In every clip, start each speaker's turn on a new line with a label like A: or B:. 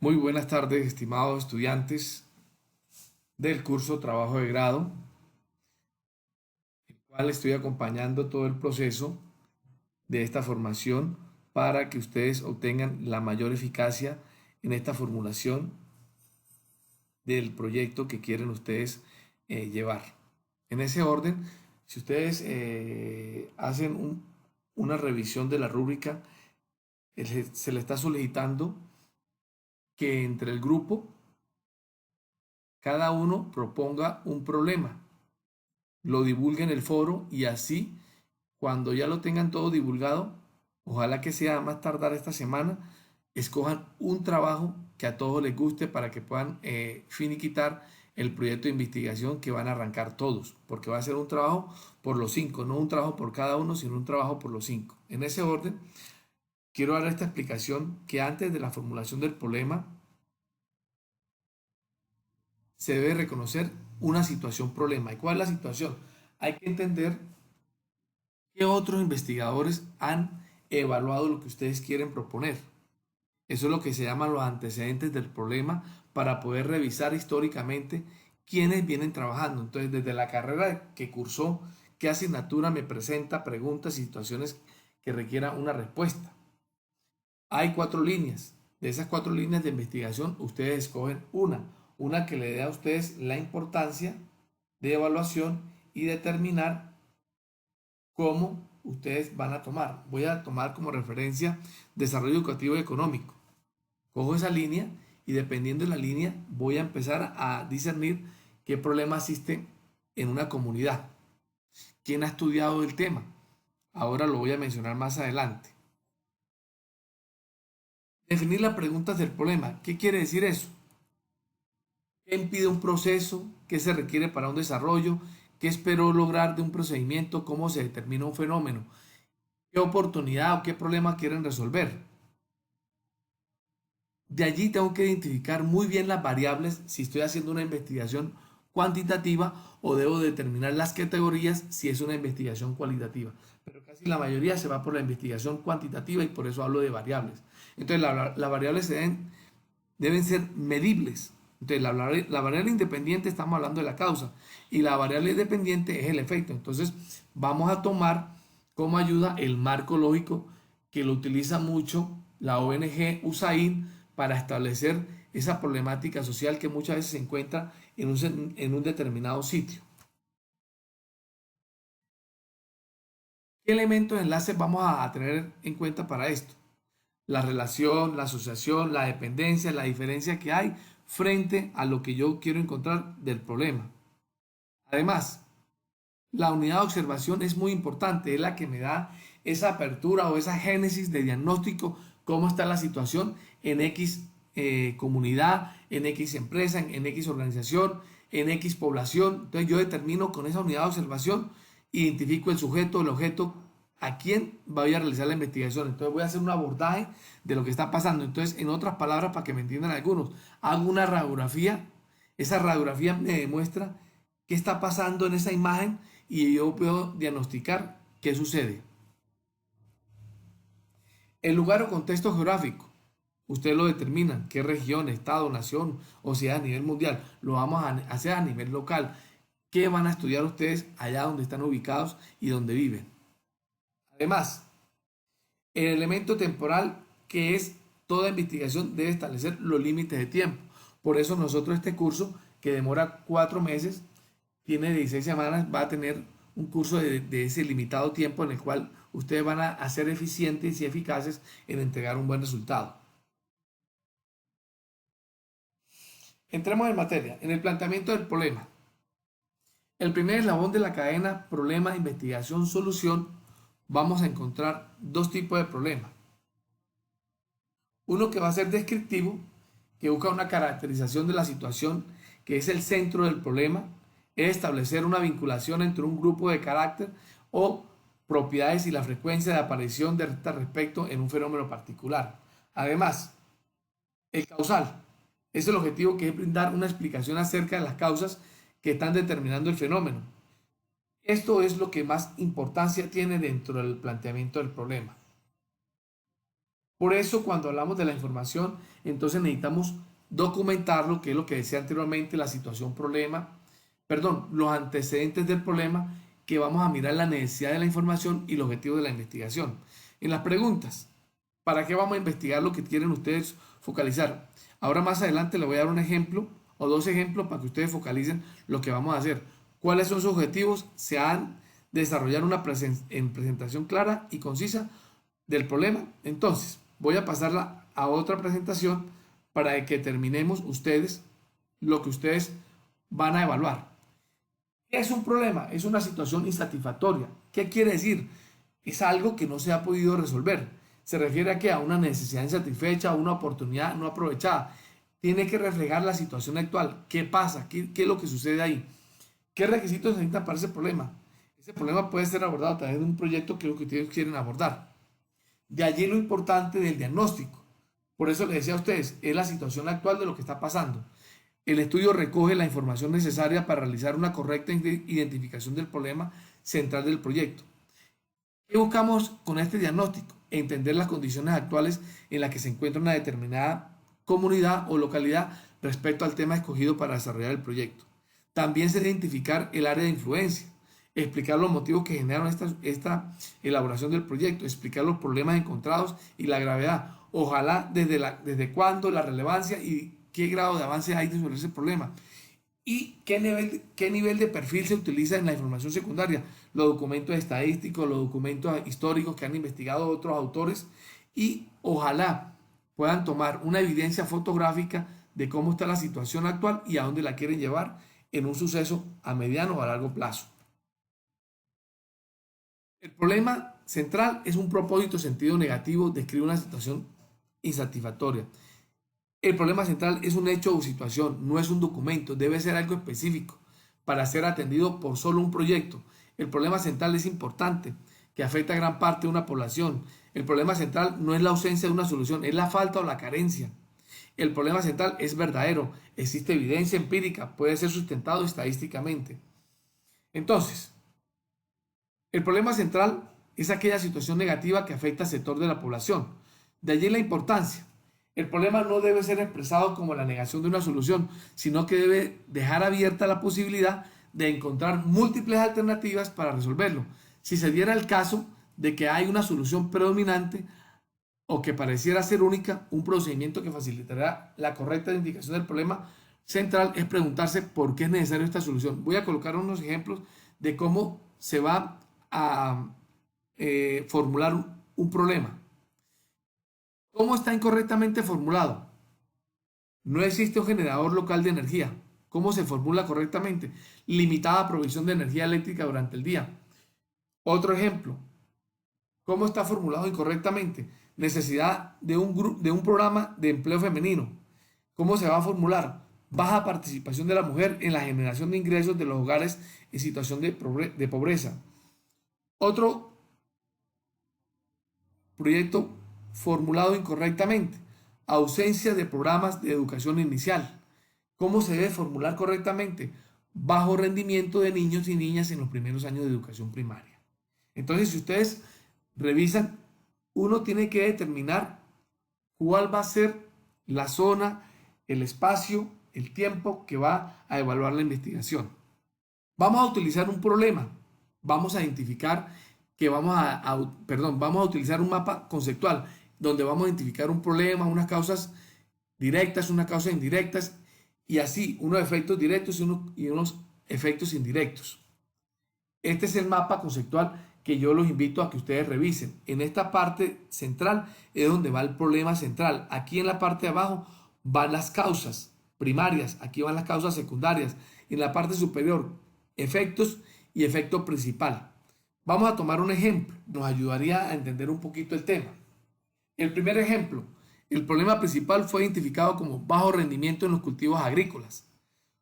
A: Muy buenas tardes, estimados estudiantes del curso Trabajo de Grado, el cual estoy acompañando todo el proceso de esta formación para que ustedes obtengan la mayor eficacia en esta formulación del proyecto que quieren ustedes llevar. En ese orden, si ustedes hacen una revisión de la rúbrica, se le está solicitando que entre el grupo cada uno proponga un problema, lo divulgue en el foro y así, cuando ya lo tengan todo divulgado, ojalá que sea más tardar esta semana, escojan un trabajo que a todos les guste para que puedan finiquitar el proyecto de investigación que van a arrancar todos, porque va a ser un trabajo por los cinco, no un trabajo por cada uno, sino un trabajo por los cinco. En ese orden, quiero dar esta explicación que antes de la formulación del problema se debe reconocer una situación problema. ¿Y cuál es la situación? Hay que entender qué otros investigadores han evaluado lo que ustedes quieren proponer. Eso es lo que se llama los antecedentes del problema para poder revisar históricamente quiénes vienen trabajando. Entonces, desde la carrera que cursó, qué asignatura me presenta preguntas y situaciones que requieran una respuesta. Hay 4 líneas. De esas 4 líneas de investigación, ustedes escogen una que le dé a ustedes la importancia de evaluación y determinar cómo ustedes van a tomar. Voy a tomar como referencia desarrollo educativo y económico. Cojo esa línea y dependiendo de la línea voy a empezar a discernir qué problema existe en una comunidad. ¿Quién ha estudiado el tema? Ahora lo voy a mencionar más adelante. Definir las preguntas del problema. ¿Qué quiere decir eso? ¿Qué impide un proceso? ¿Qué se requiere para un desarrollo? ¿Qué espero lograr de un procedimiento? ¿Cómo se determina un fenómeno? ¿Qué oportunidad o qué problema quieren resolver? De allí tengo que identificar muy bien las variables si estoy haciendo una investigación cuantitativa o debo determinar las categorías si es una investigación cualitativa. Pero casi la mayoría se va por la investigación cuantitativa y por eso hablo de variables. Entonces las variables deben ser medibles. Entonces la variable independiente estamos hablando de la causa y la variable dependiente es el efecto. Entonces vamos a tomar como ayuda el marco lógico que lo utiliza mucho la ONG USAID para establecer esa problemática social que muchas veces se encuentra en un determinado sitio. ¿Qué elementos de enlace vamos a tener en cuenta para esto? La relación, la asociación, la dependencia, la diferencia que hay frente a lo que yo quiero encontrar del problema. Además, la unidad de observación es muy importante, es la que me da esa apertura o esa génesis de diagnóstico, cómo está la situación en X comunidad, en X empresa, en X organización, en X población. Entonces yo determino con esa unidad de observación, identifico el sujeto, el objeto, a quién voy a realizar la investigación. Entonces voy a hacer un abordaje de lo que está pasando. Entonces, en otras palabras, para que me entiendan algunos, hago una radiografía. Esa radiografía me demuestra qué está pasando en esa imagen y yo puedo diagnosticar qué sucede. El lugar o contexto geográfico. Ustedes lo determinan, qué región, estado, nación o sea a nivel mundial. Lo vamos a hacer a nivel local. ¿Qué van a estudiar ustedes allá donde están ubicados y donde viven? Además, el elemento temporal que es toda investigación debe establecer los límites de tiempo. Por eso nosotros este curso que demora 4 meses, tiene 16 semanas, va a tener un curso de ese limitado tiempo en el cual ustedes van a ser eficientes y eficaces en entregar un buen resultado. Entremos en materia, en el planteamiento del problema. El primer eslabón de la cadena problema, investigación, solución, vamos a encontrar dos tipos de problemas. Uno que va a ser descriptivo, que busca una caracterización de la situación, que es el centro del problema, es establecer una vinculación entre un grupo de carácter o propiedades y la frecuencia de aparición de este respecto en un fenómeno particular. Además, el causal es el objetivo, que es brindar una explicación acerca de las causas que están determinando el fenómeno. Esto es lo que más importancia tiene dentro del planteamiento del problema. Por eso cuando hablamos de la información, entonces necesitamos documentarlo, que es lo que decía anteriormente, la situación problema, perdón, los antecedentes del problema, que vamos a mirar la necesidad de la información y el objetivo de la investigación. En las preguntas, ¿para qué vamos a investigar lo que quieren ustedes focalizar? Ahora más adelante les voy a dar un ejemplo o dos ejemplos para que ustedes focalicen lo que vamos a hacer. ¿Cuáles son sus objetivos? Se han de desarrollar una presentación clara y concisa del problema. Entonces, voy a pasarla a otra presentación para que terminemos ustedes lo que ustedes van a evaluar. ¿Qué es un problema? Es una situación insatisfactoria. ¿Qué quiere decir? Es algo que no se ha podido resolver. Se refiere a que a una necesidad insatisfecha, a una oportunidad no aprovechada. Tiene que reflejar la situación actual. ¿Qué pasa? ¿Qué es lo que sucede ahí? ¿Qué requisitos se necesitan para ese problema? Ese problema puede ser abordado a través de un proyecto que es lo que ustedes quieren abordar. De allí lo importante del diagnóstico. Por eso les decía a ustedes, es la situación actual de lo que está pasando. El estudio recoge la información necesaria para realizar una correcta identificación del problema central del proyecto. ¿Qué buscamos con este diagnóstico? Entender las condiciones actuales en las que se encuentra una determinada comunidad o localidad respecto al tema escogido para desarrollar el proyecto. También se debe identificar el área de influencia, explicar los motivos que generaron esta elaboración del proyecto, explicar los problemas encontrados y la gravedad. Ojalá desde cuándo, la relevancia y qué grado de avance hay sobre ese problema. Y qué nivel de perfil se utiliza en la información secundaria, los documentos estadísticos, los documentos históricos que han investigado otros autores, y ojalá puedan tomar una evidencia fotográfica de cómo está la situación actual y a dónde la quieren llevar en un suceso a mediano o a largo plazo. El problema central es un propósito sentido negativo, describe una situación insatisfactoria. El problema central es un hecho o situación, no es un documento, debe ser algo específico para ser atendido por solo un proyecto. El problema central es importante, que afecta a gran parte de una población. El problema central no es la ausencia de una solución, es la falta o la carencia. El problema central es verdadero, existe evidencia empírica, puede ser sustentado estadísticamente. Entonces, el problema central es aquella situación negativa que afecta al sector de la población. De allí la importancia. El problema no debe ser expresado como la negación de una solución, sino que debe dejar abierta la posibilidad de encontrar múltiples alternativas para resolverlo. Si se diera el caso de que hay una solución predominante o que pareciera ser única, un procedimiento que facilitará la correcta identificación del problema central es preguntarse por qué es necesaria esta solución. Voy a colocar unos ejemplos de cómo se va a formular un problema. ¿Cómo está incorrectamente formulado? No existe un generador local de energía. ¿Cómo se formula correctamente? Limitada provisión de energía eléctrica durante el día. Otro ejemplo. ¿Cómo está formulado incorrectamente? Necesidad de un programa de empleo femenino. ¿Cómo se va a formular? Baja participación de la mujer en la generación de ingresos de los hogares en situación de pobreza. Otro proyecto formulado incorrectamente. Ausencia de programas de educación inicial. ¿Cómo se debe formular correctamente? Bajo rendimiento de niños y niñas en los primeros años de educación primaria. Entonces, si ustedes revisan, uno tiene que determinar cuál va a ser la zona, el espacio, el tiempo que va a evaluar la investigación. Vamos a utilizar un problema. Vamos a identificar que vamos a utilizar un mapa conceptual donde vamos a identificar un problema, unas causas directas, unas causas indirectas y así unos efectos directos y unos efectos indirectos. Este es el mapa conceptual que yo los invito a que ustedes revisen. En esta parte central es donde va el problema central. Aquí en la parte de abajo van las causas primarias, aquí van las causas secundarias. Y en la parte superior, efectos y efecto principal. Vamos a tomar un ejemplo, nos ayudaría a entender un poquito el tema. El primer ejemplo, el problema principal fue identificado como bajo rendimiento en los cultivos agrícolas.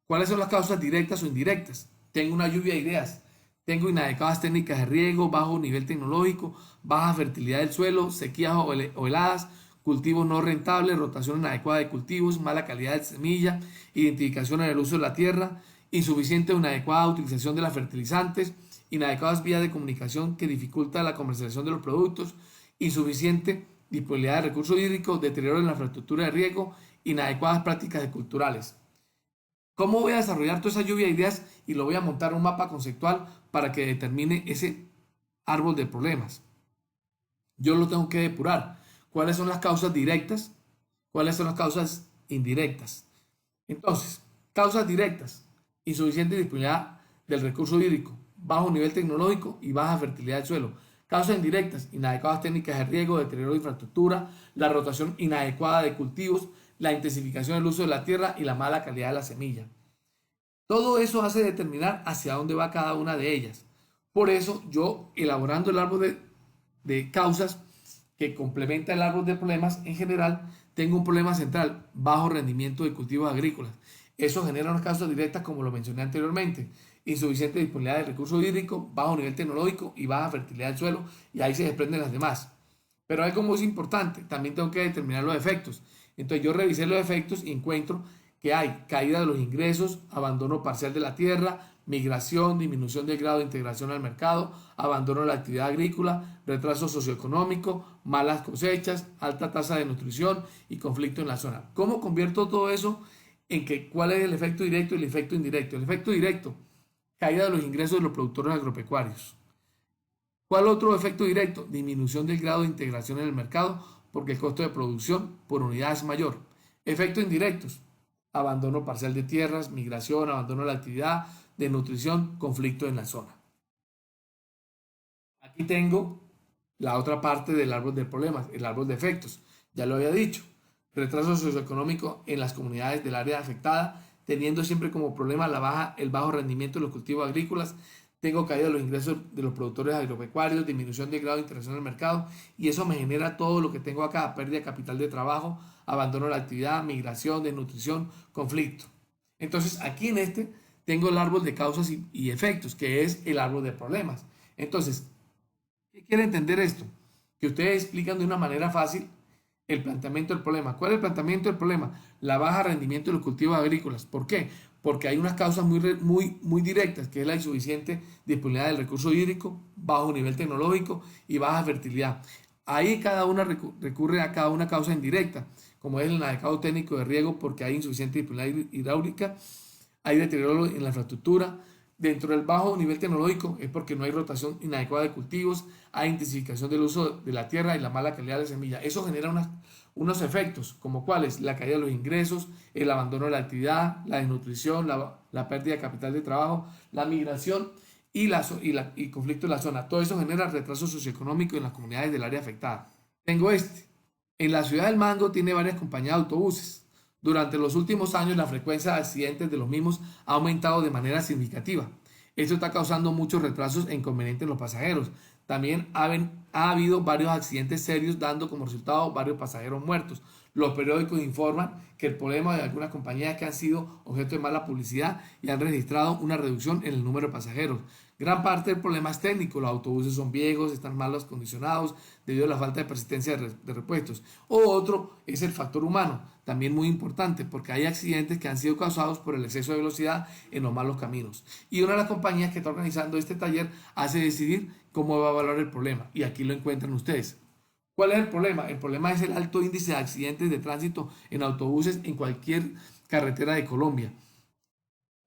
A: ¿Cuáles son las causas directas o indirectas? Tengo una lluvia de ideas. Tengo inadecuadas técnicas de riego, bajo nivel tecnológico, baja fertilidad del suelo, sequías o heladas, cultivos no rentables, rotación inadecuada de cultivos, mala calidad de semilla, identificación en el uso de la tierra, insuficiente o inadecuada utilización de los fertilizantes, inadecuadas vías de comunicación que dificultan la comercialización de los productos, insuficiente disponibilidad de recursos hídricos, deterioro en la infraestructura de riego, inadecuadas prácticas culturales. ¿Cómo voy a desarrollar toda esa lluvia de ideas y lo voy a montar en un mapa conceptual para que determine ese árbol de problemas? Yo lo tengo que depurar. ¿Cuáles son las causas directas? ¿Cuáles son las causas indirectas? Entonces, causas directas: insuficiente disponibilidad del recurso hídrico, bajo nivel tecnológico y baja fertilidad del suelo. Causas indirectas: inadecuadas técnicas de riego, deterioro de infraestructura, la rotación inadecuada de cultivos, la intensificación del uso de la tierra y la mala calidad de la semilla. Todo eso hace determinar hacia dónde va cada una de ellas. Por eso yo, elaborando el árbol de causas que complementa el árbol de problemas en general, tengo un problema central: bajo rendimiento de cultivos agrícolas. Eso genera unas causas directas, como lo mencioné anteriormente: insuficiente disponibilidad de recursos hídricos, bajo nivel tecnológico y baja fertilidad del suelo, y ahí se desprenden las demás. Pero algo muy importante: también tengo que determinar los efectos. Entonces yo revisé los efectos y encuentro que hay caída de los ingresos, abandono parcial de la tierra, migración, disminución del grado de integración al mercado, abandono de la actividad agrícola, retraso socioeconómico, malas cosechas, alta tasa de nutrición y conflicto en la zona. ¿Cómo convierto todo eso en cuál es el efecto directo y el efecto indirecto? El efecto directo: caída de los ingresos de los productores agropecuarios. ¿Cuál otro efecto directo? Disminución del grado de integración en el mercado, porque el costo de producción por unidad es mayor. Efectos indirectos: abandono parcial de tierras, migración, abandono de la actividad, desnutrición, conflicto en la zona. Aquí tengo la otra parte del árbol de problemas, el árbol de efectos. Ya lo había dicho: retraso socioeconómico en las comunidades del área afectada, teniendo siempre como problema el bajo rendimiento de los cultivos agrícolas. Tengo caída de los ingresos de los productores agropecuarios, disminución del grado de integración en el mercado, y eso me genera todo lo que tengo acá: pérdida de capital de trabajo, abandono de la actividad, migración, desnutrición, conflicto. Entonces aquí en este tengo el árbol de causas y efectos, que es el árbol de problemas. Entonces, ¿qué quiere entender esto? Que ustedes explican de una manera fácil el planteamiento del problema. ¿Cuál es el planteamiento del problema? La baja rendimiento de los cultivos agrícolas. ¿Por qué? Porque hay unas causas muy directas, que es la insuficiente disponibilidad del recurso hídrico, bajo nivel tecnológico y baja fertilidad. Ahí cada una recurre a cada una causa indirecta, como es el inadecuado técnico de riego, porque hay insuficiente disponibilidad hidráulica, hay deterioro en la infraestructura. Dentro del bajo nivel tecnológico es porque no hay rotación inadecuada de cultivos, hay intensificación del uso de la tierra y la mala calidad de la semilla. Eso genera unos efectos, como cuáles: la caída de los ingresos, el abandono de la actividad, la desnutrición, la pérdida de capital de trabajo, la migración y conflicto en la zona. Todo eso genera retraso socioeconómico en las comunidades del área afectada. Tengo en la ciudad del Mango tiene varias compañías de autobuses. Durante los últimos años la frecuencia de accidentes de los mismos ha aumentado de manera significativa. Esto está causando muchos retrasos e inconvenientes en los pasajeros. También ha habido varios accidentes serios, dando como resultado varios pasajeros muertos. Los periódicos informan que el problema de algunas compañías que han sido objeto de mala publicidad y han registrado una reducción en el número de pasajeros. Gran parte del problema es técnico: los autobuses son viejos, están mal acondicionados debido a la falta de persistencia de repuestos. O otro es el factor humano, también muy importante, porque hay accidentes que han sido causados por el exceso de velocidad en los malos caminos. Y una de las compañías que está organizando este taller hace decidir cómo va a evaluar el problema, y aquí lo encuentran ustedes. ¿Cuál es el problema? El problema es el alto índice de accidentes de tránsito en autobuses en cualquier carretera de Colombia.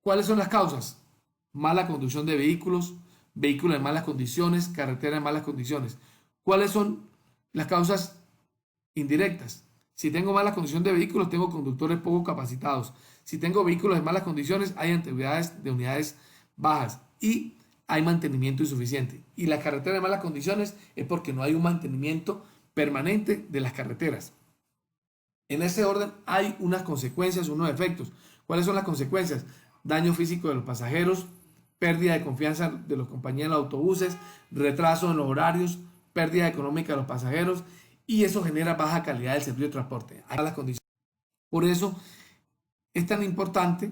A: ¿Cuáles son las causas? Mala conducción de vehículos, vehículos en malas condiciones, carretera en malas condiciones. ¿Cuáles son las causas indirectas? Si tengo mala condición de vehículos, tengo conductores poco capacitados. Si tengo vehículos en malas condiciones, hay antigüedades de unidades bajas y hay mantenimiento insuficiente. Y la carretera en malas condiciones es porque no hay un mantenimiento permanente de las carreteras. En ese orden hay unas consecuencias, unos efectos. ¿Cuáles son las consecuencias? Daño físico de los pasajeros, pérdida de confianza de los compañías de los autobuses, retraso en los horarios, pérdida económica de los pasajeros, y eso genera baja calidad del servicio de transporte. Hay las condiciones. Por eso es tan importante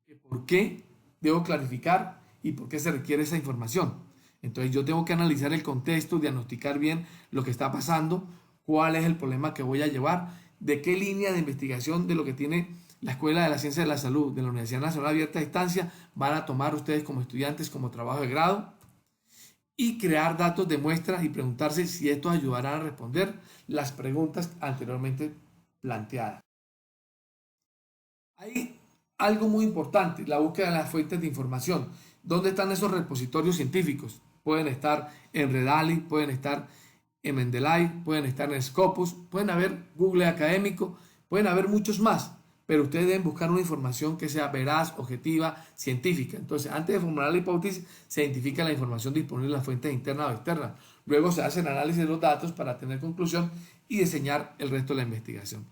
A: que por qué debo clarificar y por qué se requiere esa información. Entonces yo tengo que analizar el contexto, diagnosticar bien lo que está pasando, cuál es el problema que voy a llevar, de qué línea de investigación de lo que tiene la Escuela de la Ciencia de la Salud de la Universidad Nacional Abierta a Distancia van a tomar ustedes como estudiantes como trabajo de grado, y crear datos de muestras y preguntarse si estos ayudarán a responder las preguntas anteriormente planteadas. Hay algo muy importante, la búsqueda de las fuentes de información. ¿Dónde están esos repositorios científicos? Pueden estar en Redali, pueden estar en Mendeley, pueden estar en Scopus, pueden haber Google Académico, pueden haber muchos más, pero ustedes deben buscar una información que sea veraz, objetiva, científica. Entonces, antes de formular la hipótesis, se identifica la información disponible en las fuentes internas o externas. Luego se hace el análisis de los datos para tener conclusión y diseñar el resto de la investigación.